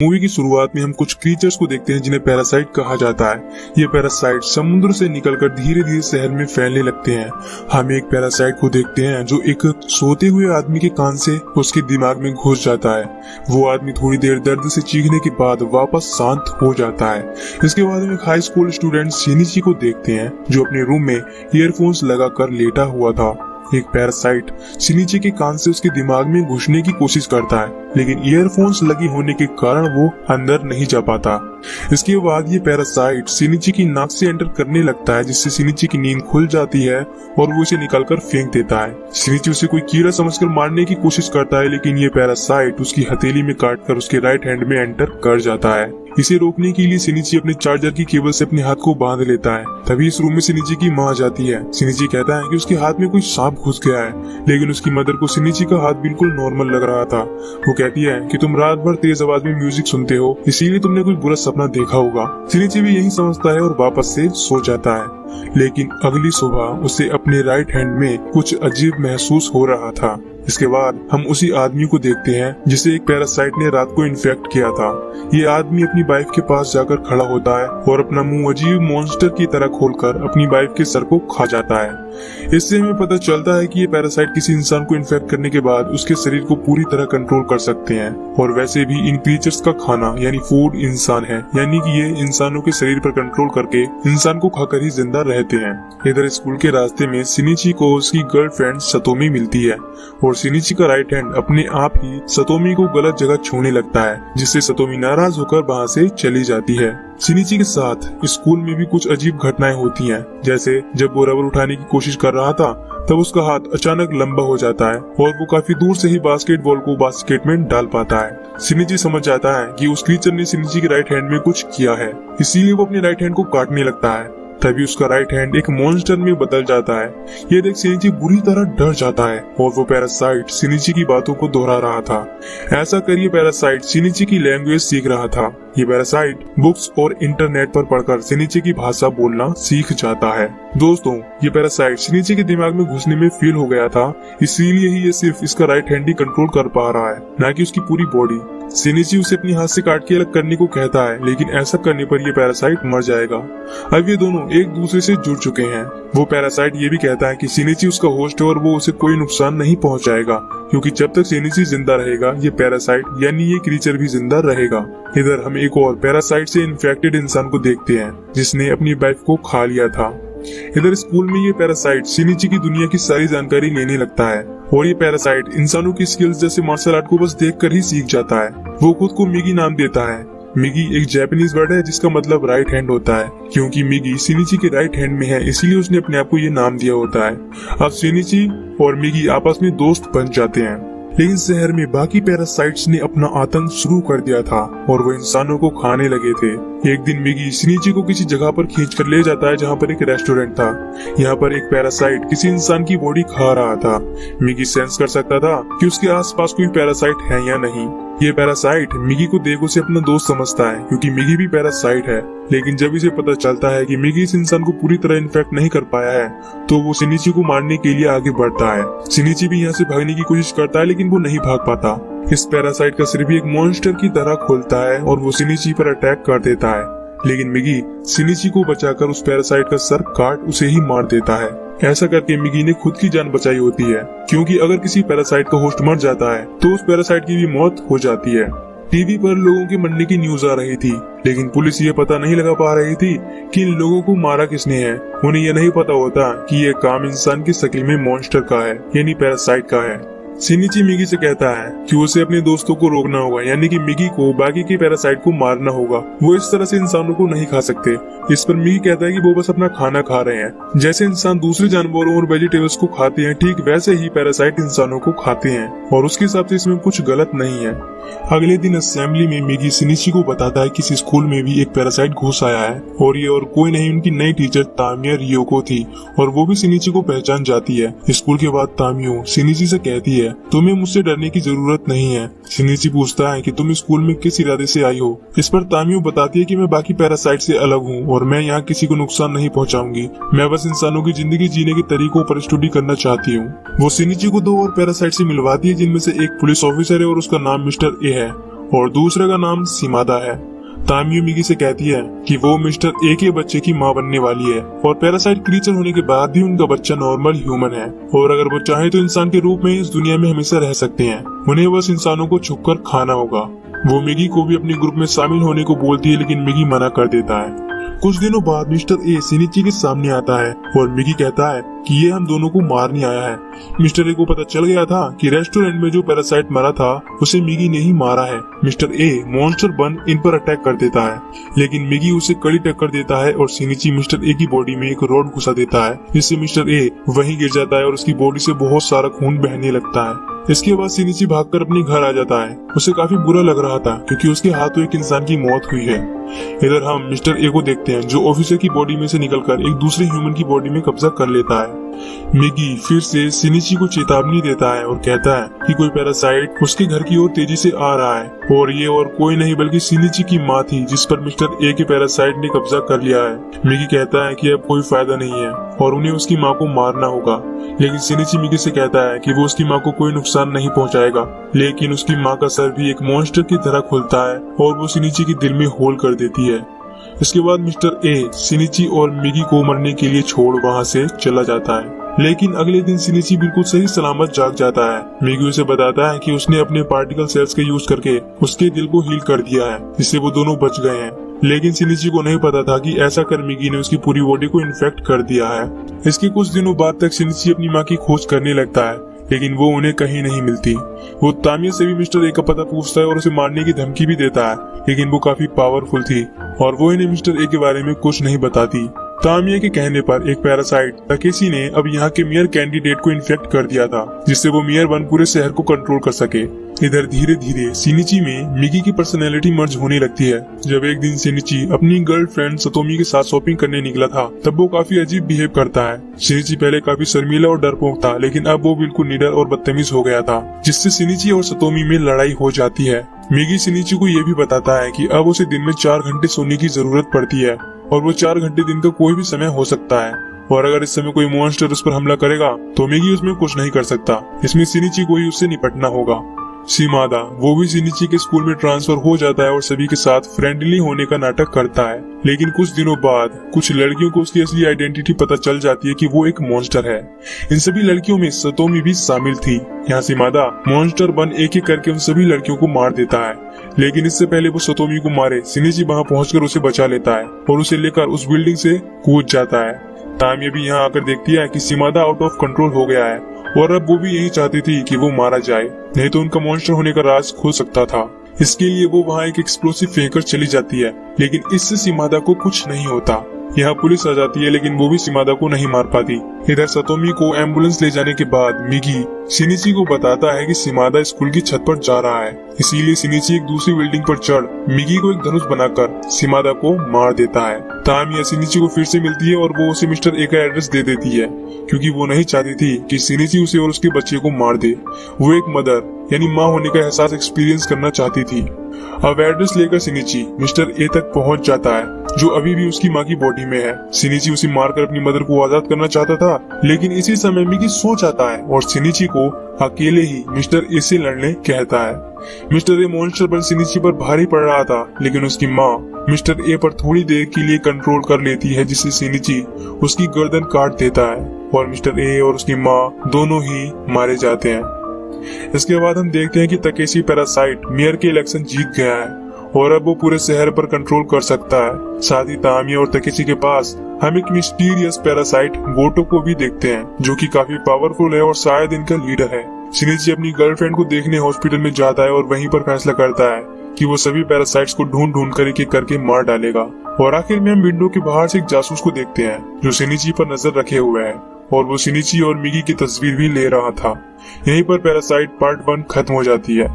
Movie की शुरुआत में हम कुछ क्रीचर्स को देखते हैं जिन्हें पैरासाइट कहा जाता है। ये पैरासाइट समुद्र से निकलकर धीरे धीरे शहर में फैलने लगते हैं। हम एक पैरासाइट को देखते हैं जो एक सोते हुए आदमी के कान से उसके दिमाग में घुस जाता है। वो आदमी थोड़ी देर दर्द से चीखने के बाद वापस शांत हो जाता है। इसके बाद हम एक हाई स्कूल स्टूडेंट शिनिची को देखते हैं जो अपने रूम में ईयरफोन्स लगाकर लेटा हुआ था। एक पैरासाइट शिनिची के कान से उसके दिमाग में घुसने की कोशिश करता है, लेकिन ईयरफोन्स लगी होने के कारण वो अंदर नहीं जा पाता। इसके बाद ये पैरासाइट शिनिची की नाक से एंटर करने लगता है, जिससे शिनिची की नींद खुल जाती है और वो इसे निकालकर फेंक देता है। शिनिची उसे कोई कीड़ा समझकर मारने की कोशिश करता है, लेकिन ये पैरासाइट उसकी हथेली में काटकर उसके राइट हैंड में एंटर कर जाता है। इसे रोकने के लिए शिनिची अपने चार्जर की केबल से अपने हाथ को बांध लेता है। तभी इस रूम में शिनिची की माँ आ जाती है। शिनिची कहता है कि उसके हाथ में कोई सांप घुस गया है, लेकिन उसकी मदर को शिनिची का हाथ बिल्कुल नॉर्मल लग रहा था। वो कहती है कि तुम रात भर तेज आवाज में म्यूजिक सुनते हो, इसीलिए तुमने कोई बुरा सपना देखा होगा। शिनिची भी यही समझता है और वापस से सो जाता है। लेकिन अगली सुबह उसे अपने राइट हैंड में कुछ अजीब महसूस हो रहा था। इसके बाद हम उसी आदमी को देखते हैं जिसे एक पैरासाइट ने रात को इन्फेक्ट किया था। ये आदमी अपनी वाइफ के पास जाकर खड़ा होता है और अपना मुंह अजीब मॉन्स्टर की तरह खोलकर अपनी वाइफ के सर को खा जाता है। इससे हमें पता चलता है कि ये पैरासाइट किसी इंसान को इन्फेक्ट करने के बाद उसके शरीर को पूरी तरह कंट्रोल कर सकते हैं। और वैसे भी इन क्रीचर्स का खाना यानी फूड इंसान है, यानी कि ये इंसानों के शरीर पर कंट्रोल करके इंसान को खाकर ही जिंदा रहते हैं। इधर स्कूल के रास्ते में शिनिची को उसकी गर्लफ्रेंड सतोमी मिलती है और शिनिची का राइट हैंड अपने आप ही सतोमी को गलत जगह छूने लगता है, जिससे सतोमी नाराज होकर वहाँ से चली जाती है। शिनिची के साथ स्कूल में भी कुछ अजीब घटनाएं होती हैं, जैसे जब वो रबर उठाने की कोशिश कर रहा था तब उसका हाथ अचानक लंबा हो जाता है और वो काफी दूर से ही बास्केटबॉल को बास्केट में डाल पाता है। शिनिची समझ जाता है कि उस क्रीचर ने शिनिची के राइट हैंड में कुछ किया है, इसीलिए वो अपने राइट हैंड को काटने लगता है। तभी उसका राइट हैंड एक मॉन्स्टर में बदल जाता है। ये देख शिनिची बुरी तरह डर जाता है और वो पैरासाइट शिनिची की बातों को दोहरा रहा था। ऐसा कर ये पैरासाइट शिनिची की लैंग्वेज सीख रहा था। ये पैरासाइट बुक्स और इंटरनेट पर पढ़कर शिनिची की भाषा बोलना सीख जाता है। दोस्तों, ये पैरासाइट शिनिची के दिमाग में घुसने में फेल हो गया था, इसीलिए ही ये सिर्फ इसका राइट हैंड ही कंट्रोल कर पा रहा है, न कि उसकी पूरी बॉडी। शिनिची उसे अपनी हाथ से काट के अलग करने को कहता है, लेकिन ऐसा करने पर ये पैरासाइट मर जाएगा। अब ये दोनों एक दूसरे से जुड़ चुके हैं। वो पैरासाइट ये भी कहता है कि शिनिची उसका होस्ट है और वो उसे कोई नुकसान नहीं पहुंचाएगा, क्योंकि जब तक शिनिची जिंदा रहेगा ये पैरासाइट यानी ये क्रीचर भी जिंदा रहेगा। इधर हम एक और पैरासाइट से इन्फेक्टेड इंसान को देखते हैं जिसने अपनी वाइफ को खा लिया था। इधर स्कूल में ये पैरासाइट शिनिची की दुनिया की सारी जानकारी लेने लगता है और ये पैरासाइट इंसानों की स्किल्स जैसे मार्शल आर्ट को बस देखकर ही सीख जाता है। वो खुद को मिगी नाम देता है। मिगी एक जापानीज वर्ड है जिसका मतलब राइट हैंड होता है। क्योंकि मिगी शिनिची के राइट हैंड में है, इसीलिए उसने अपने आप को ये नाम दिया होता है। अब शिनिची और मिगी आपस में दोस्त बन जाते हैं। लेकिन शहर में बाकी पैरासाइट्स ने अपना आतंक शुरू कर दिया था और वो इंसानों को खाने लगे थे। एक दिन मिगी शिनिची को किसी जगह पर खींचकर ले जाता है जहाँ पर एक रेस्टोरेंट था। यहाँ पर एक पैरासाइट किसी इंसान की बॉडी खा रहा था। मिगी सेंस कर सकता था कि उसके आसपास कोई पैरासाइट है या नहीं। ये पैरासाइट मिगी को देखो से अपना दोस्त समझता है, क्योंकि मिगी भी पैरासाइट है। लेकिन जब इसे पता चलता है कि मिगी इस इंसान को पूरी तरह इन्फेक्ट नहीं कर पाया है, तो वो शिनिची को मारने के लिए आगे बढ़ता है। शिनिची भी यहाँ से भागने की कोशिश करता है, लेकिन वो नहीं भाग पाता। इस पैरासाइट का सिर भी एक मॉन्स्टर की तरह खोलता है और वो शिनिची पर अटैक कर देता है। लेकिन मिगी शिनिची को बचाकर उस पैरासाइट का सर काट उसे ही मार देता है। ऐसा करके मिगी ने खुद की जान बचाई होती है, क्योंकि अगर किसी पैरासाइट का होस्ट मर जाता है तो उस पैरासाइट की भी मौत हो जाती है। टीवी पर लोगों के मरने की न्यूज आ रही थी, लेकिन पुलिस ये पता नहीं लगा पा रही थी कि इन लोगों को मारा किसने है। उन्हें यह नहीं पता होता कि ये काम इंसान की शक्ल में मॉन्स्टर का है, यानी पैरासाइट का है। शिनिची मिगी से कहता है कि उसे अपने दोस्तों को रोकना होगा, यानी कि मिगी को बाकी के पैरासाइट को मारना होगा। वो इस तरह से इंसानों को नहीं खा सकते। इस पर मिगी कहता है कि वो बस अपना खाना खा रहे हैं। जैसे इंसान दूसरे जानवरों और वेजिटेबल्स को खाते हैं, ठीक वैसे ही पैरासाइट इंसानों को खाते हैं और उसके हिसाब से इसमें कुछ गलत नहीं है। अगले दिन असेंबली में मिगी शिनिची को बताता है कि इस स्कूल में भी एक पैरासाइट घुस आया है और ये और कोई नहीं उनकी नई टीचर तामिया रियोको थी और वो भी शिनिची को पहचान जाती है। स्कूल के बाद तामियो शिनिची से कहती है, तुम्हें मुझसे डरने की जरूरत नहीं है। शिनिची पूछता है कि तुम स्कूल में किस इरादे से आई हो। इस पर तामियो बताती है कि मैं बाकी पैरासाइट से अलग हूँ और मैं यहाँ किसी को नुकसान नहीं पहुँचाऊंगी। मैं बस इंसानों की जिंदगी जीने के तरीकों पर स्टडी करना चाहती हूँ। वो शिनिची को दो और पैरासाइट से मिलवाती है, जिनमें से एक पुलिस ऑफिसर है और उसका नाम मिस्टर ए है और दूसरे का नाम शिमादा है। तामियो मिगी से कहती है कि वो मिस्टर ए के बच्चे की मां बनने वाली है और पैरासाइट क्रीचर होने के बाद भी उनका बच्चा नॉर्मल ह्यूमन है और अगर वो चाहे तो इंसान के रूप में इस दुनिया में हमेशा रह सकते हैं। उन्हें बस इंसानों को छुपकर खाना होगा। वो मिगी को भी अपने ग्रुप में शामिल होने को बोलती है, लेकिन मिगी मना कर देता है। कुछ दिनों बाद मिस्टर ए शिनिची के सामने आता है और मिगी कहता है कि ये हम दोनों को मारने आया है। मिस्टर ए को पता चल गया था कि रेस्टोरेंट में जो पैरासाइट मरा था उसे मिगी ने ही मारा है। मिस्टर ए मॉन्स्टर बन इन पर अटैक कर देता है, लेकिन मिगी उसे कड़ी टक्कर देता है और शिनिची मिस्टर ए की बॉडी में एक रॉड घुसा देता है, जिससे मिस्टर ए वहीं गिर जाता है और उसकी बॉडी से बहुत सारा खून बहने लगता है। इसके बाद शिनिची भागकर अपने घर आ जाता है। उसे काफी बुरा लग रहा था क्योंकि उसके हाथों एक इंसान की मौत हुई है। इधर हम मिस्टर ए को देखते हैं जो ऑफिसर की बॉडी में से निकलकर एक दूसरे ह्यूमन की बॉडी में कब्जा कर लेता है। मिगी फिर से शिनिची को चेतावनी देता है और कहता है कि कोई पैरासाइट उसके घर की ओर तेजी से आ रहा है और ये और कोई नहीं बल्कि शिनिची की माँ थी जिस पर मिस्टर ए के पैरासाइट ने कब्जा कर लिया है। मिगी कहता है कि अब कोई फायदा नहीं है और उन्हें उसकी माँ को मारना होगा, लेकिन शिनिची मिगी से कहता है कि वो उसकी माँ को कोई नुकसान नहीं पहुँचाएगा। लेकिन उसकी माँ का सर भी एक मॉन्स्टर की तरह खुलता है और वो शिनिची के दिल में होल कर देती है। इसके बाद मिस्टर ए शिनिची और मिगी को मरने के लिए छोड़ वहाँ से चला जाता है, लेकिन अगले दिन शिनिची बिल्कुल सही सलामत जाग जाता है। मिगी उसे बताता है कि उसने अपने पार्टिकल सेल्स के यूज करके उसके दिल को हील कर दिया है, जिससे वो दोनों बच गए हैं। लेकिन शिनिची को नहीं पता था कि ऐसा कर मिगी ने उसकी पूरी बॉडी को इन्फेक्ट कर दिया है। इसके कुछ दिनों बाद तक शिनिची अपनी माँ की खोज करने लगता है, लेकिन वो उन्हें कहीं नहीं मिलती। वो तामिया से भी मिस्टर ए का पता पूछता है और उसे मारने की धमकी भी देता है, लेकिन वो काफी पावरफुल थी और वो इन्हें मिस्टर ए के बारे में कुछ नहीं बताती। तामिया के कहने पर एक पैरासाइट तकेशी ने अब यहाँ के मेयर कैंडिडेट को इन्फेक्ट कर दिया था, जिससे वो मेयर बन पूरे शहर को कंट्रोल कर सके। इधर धीरे धीरे शिनिची में मिगी की पर्सनैलिटी मर्ज होने लगती है। जब एक दिन शिनिची अपनी गर्लफ्रेंड सतोमी के साथ शॉपिंग करने निकला था, तब वो काफी अजीब बिहेव करता है। शिनिची पहले काफी शर्मीला और डरपोक था, लेकिन अब वो बिल्कुल निडर और बदतमीज हो गया था, जिससे शिनिची और सतोमी में लड़ाई हो जाती है। मिगी शिनिची को ये भी बताता है कि अब उसे दिन में 4 घंटे सोने की जरूरत पड़ती है और वो 4 घंटे दिन का कोई भी समय हो सकता है, और अगर इस समय कोई मॉन्स्टर उस पर हमला करेगा तो मिगी उसमें कुछ नहीं कर सकता। इसमें शिनिची को ही उससे निपटना होगा। शिमादा वो भी शिनिची के स्कूल में ट्रांसफर हो जाता है और सभी के साथ फ्रेंडली होने का नाटक करता है, लेकिन कुछ दिनों बाद कुछ लड़कियों को उसकी असली आइडेंटिटी पता चल जाती है कि वो एक मॉन्स्टर है। इन सभी लड़कियों में सतोमी भी शामिल थी। यहाँ शिमादा मॉन्स्टर बन एक एक करके उन सभी लड़कियों को मार देता है, लेकिन इससे पहले वो सतोमी को मारे शिनिची वहाँ पहुँचकर उसे बचा लेता है और उसे लेकर उस बिल्डिंग से कूद जाता है। तामिया भी यहाँ आकर देखती है कि शिमादा आउट ऑफ कंट्रोल हो गया है और अब वो भी यही चाहती थी कि वो मारा जाए, नहीं तो उनका मॉन्स्टर होने का राज खुल सकता था। इसके लिए वो वहाँ एक एक्सप्लोसिव फेंककर चली जाती है, लेकिन इससे शिमादा को कुछ नहीं होता। यहाँ पुलिस आ जाती है, लेकिन वो भी शिमादा को नहीं मार पाती। इधर सतोमी को एम्बुलेंस ले जाने के बाद मिगी शिनिची को बताता है कि शिमादा स्कूल की छत पर जा रहा है, इसीलिए शिनिची एक दूसरी बिल्डिंग पर चढ़ मिगी को एक धनुष बनाकर शिमादा को मार देता है। तामिया शिनिची को फिर से मिलती है और वो उसे मिस्टर ए का एड्रेस दे देती है, क्योंकि वो नहीं चाहती थी कि शिनिची उसे और उसके बच्चे को मार दे। वो एक मदर यानी माँ होने का एहसास एक्सपीरियंस करना चाहती थी। अब एड्रेस लेकर शिनिची मिस्टर ए तक पहुंच जाता है, जो अभी भी उसकी माँ की बॉडी में है। शिनिची उसे मारकर अपनी मदर को आजाद करना चाहता था, लेकिन इसी समय मिगी सो जाता है और शिनिची को अकेले ही मिस्टर ए से लड़ने कहता है। मिस्टर ए मॉन्स्टर बन शिनिची पर भारी पड़ रहा था, लेकिन उसकी माँ मिस्टर ए पर थोड़ी देर के लिए कंट्रोल कर लेती है, जिससे शिनिची उसकी गर्दन काट देता है और मिस्टर ए और उसकी माँ दोनों ही मारे जाते हैं। इसके बाद हम देखते हैं कि तकेशी पैरासाइट मेयर के इलेक्शन जीत गया है और अब वो पूरे शहर पर कंट्रोल कर सकता है। साथ ही तामिया और तकेशी के पास हम एक मिस्टीरियस पैरासाइट गोटो को भी देखते हैं, जो कि काफी पावरफुल है और शायद इनका लीडर है। शिनिची अपनी गर्लफ्रेंड को देखने हॉस्पिटल में जाता है और वहीं पर फैसला करता है कि वो सभी पैरासाइट्स को ढूंढ ढूंढ कर एक एक करके मार डालेगा। और आखिर में हम विंडो के बाहर से एक जासूस को देखते हैं जो शिनिची पर नजर रखे हुए है और वो शिनिची और मिगी की तस्वीर भी ले रहा था। यहीं पर पैरासाइट पार्ट 1 खत्म हो जाती है।